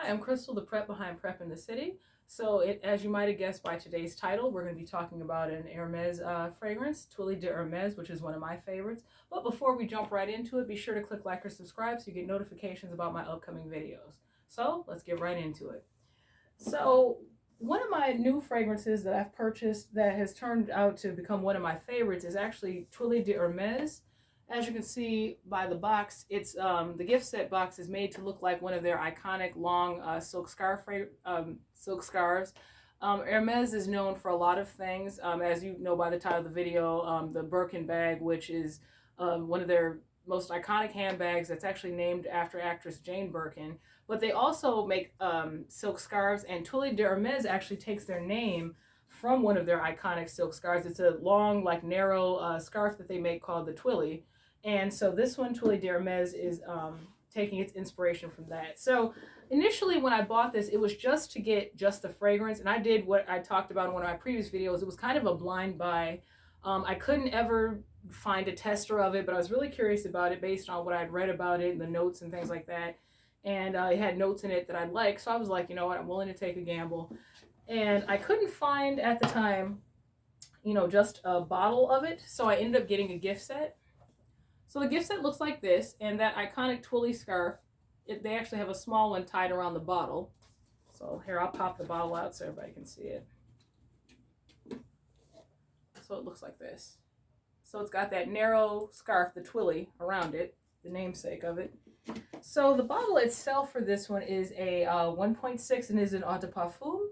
I'm Crystal, the prep behind Prep in the City. So, as you might have guessed by today's title, we're going to be talking about an Hermes fragrance, Twilly de Hermes, which is one of my favorites. But before we jump right into it, be sure to click like or subscribe so you get notifications about my upcoming videos. So, let's get right into it. So, one of my new fragrances that I've purchased that has turned out to become one of my favorites is actually Twilly de Hermes. As you can see by the box, it's the gift set box is made to look like one of their iconic long silk scarves. Hermes is known for a lot of things, as you know by the title of the video. The Birkin bag, which is one of their most iconic handbags, that's actually named after actress Jane Birkin. But they also make silk scarves, and Twilly de Hermes actually takes their name from one of their iconic silk scarves. It's a long, like narrow scarf that they make called the Twilly. And so this one, Twilly de Hermes, is taking its inspiration from that. So initially when I bought this, it was just to get just the fragrance. And I did what I talked about in one of my previous videos. It was kind of a blind buy. I couldn't ever find a tester of it, but I was really curious about it based on what I'd read about it and the notes and things like that. And it had notes in it that I'd like. So I was like, you know what, I'm willing to take a gamble. And I couldn't find at the time, just a bottle of it. So I ended up getting a gift set. So the gift set looks like this, and that iconic Twilly scarf, they actually have a small one tied around the bottle. So here, I'll pop the bottle out so everybody can see it. So it looks like this. So it's got that narrow scarf, the Twilly, around it, the namesake of it. So the bottle itself for this one is a 1.6 and is an eau de parfum.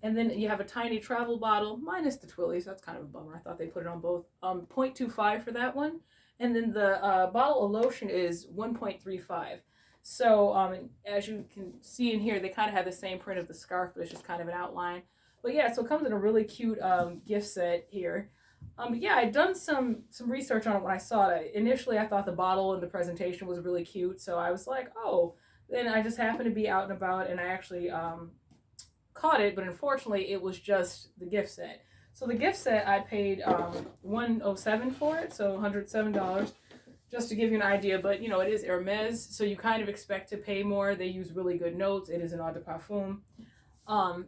And then you have a tiny travel bottle, minus the Twilly, so that's kind of a bummer. I thought they put it on both. 0.25 for that one. And then the bottle of lotion is 1.35. So as you can see in here, they kind of have the same print of the scarf, but it's just kind of an outline. But yeah, so it comes in a really cute gift set here. Yeah, I'd done some research on it when I saw it. Initially, I thought the bottle and the presentation was really cute, so I was like, oh. Then I just happened to be out and about, and I actually caught it, but unfortunately, it was just the gift set. So the gift set, I paid $107 for it, so $107, just to give you an idea. But, it is Hermes, so you kind of expect to pay more. They use really good notes. It is an eau de parfum.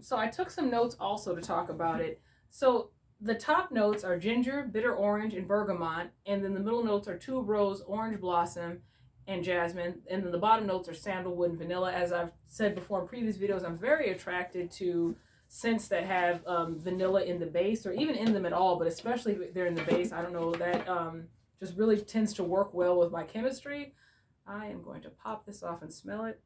So I took some notes also to talk about it. So the top notes are ginger, bitter orange, and bergamot. And then the middle notes are tuberose, orange blossom, and jasmine. And then the bottom notes are sandalwood and vanilla. As I've said before in previous videos, I'm very attracted to scents that have vanilla in the base, or even in them at all, but especially if they're in the base. I don't know, that just really tends to work well with my chemistry. I am going to pop this off and smell it.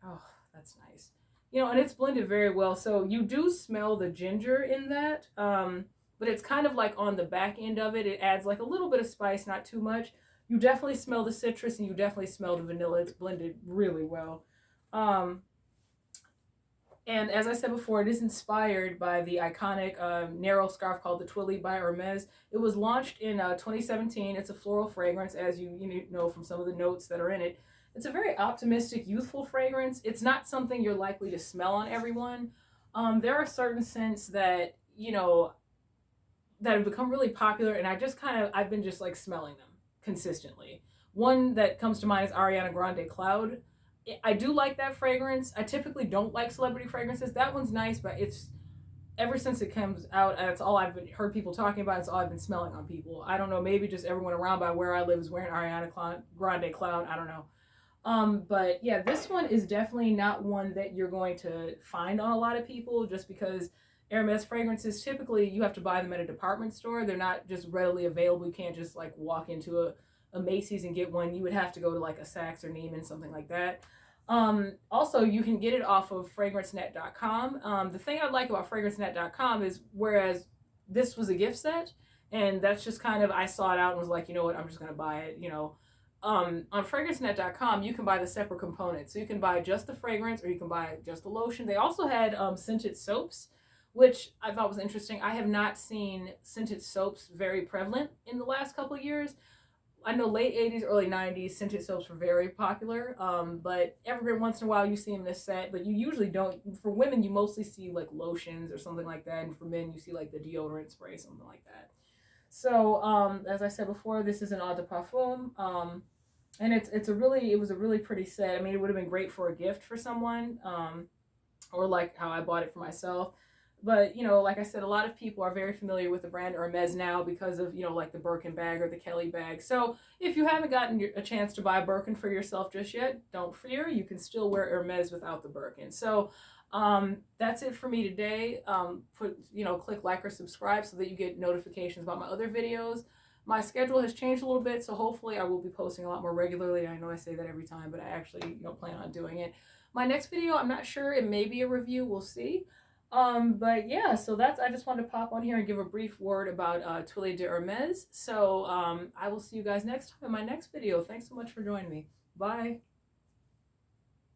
Oh, that's nice. And it's blended very well. So you do smell the ginger in that, but it's kind of like on the back end of it. It adds like a little bit of spice, not too much. You definitely smell the citrus, and you definitely smell the vanilla. It's blended really well. And as I said before, it is inspired by the iconic narrow scarf called the Twilly by Hermes. It was launched in 2017. It's a floral fragrance, as you know from some of the notes that are in it. It's a very optimistic, youthful fragrance. It's not something you're likely to smell on everyone. There are certain scents that, that have become really popular, and I've been just like smelling them consistently. One that comes to mind is Ariana Grande Cloud. I do like that fragrance. I typically don't like celebrity fragrances. That one's nice, but it's ever since it comes out, that's all I've heard people talking about. It's all I've been smelling on people. I don't know. Maybe just everyone around by where I live is wearing Ariana Grande Cloud. I don't know. But yeah, this one is definitely not one that you're going to find on a lot of people, just because Hermes fragrances, typically you have to buy them at a department store. They're not just readily available. You can't just like walk into a Macy's and get one. You would have to go to like a Saks or Neiman, something like that. Also, you can get it off of fragrancenet.com. The thing I like about fragrancenet.com is, whereas this was a gift set, and that's just kind of, I saw it out and was like, you know what, I'm just going to buy it, on fragrancenet.com, you can buy the separate components. So you can buy just the fragrance, or you can buy just the lotion. They also had scented soaps, which I thought was interesting. I have not seen scented soaps very prevalent in the last couple of years. I know late 80s, early 90s, scented soaps were very popular, but every once in a while you see them in a set, but you usually don't. For women, you mostly see like lotions or something like that, and for men, you see like the deodorant spray, something like that. So, as I said before, this is an eau de parfum. And it was a really pretty set. I mean, it would have been great for a gift for someone, or like how I bought it for myself. But, you know, like I said, a lot of people are very familiar with the brand Hermes now because of, you know, like the Birkin bag or the Kelly bag. So if you haven't gotten a chance to buy a Birkin for yourself just yet, don't fear. You can still wear Hermes without the Birkin. So that's it for me today. Click like or subscribe so that you get notifications about my other videos. My schedule has changed a little bit, so hopefully I will be posting a lot more regularly. I know I say that every time, but I actually, plan on doing it. My next video, I'm not sure. It may be a review. We'll see. But yeah, so I just wanted to pop on here and give a brief word about Twilly de Hermes. So I will see you guys next time in my next video. Thanks so much for joining me. Bye.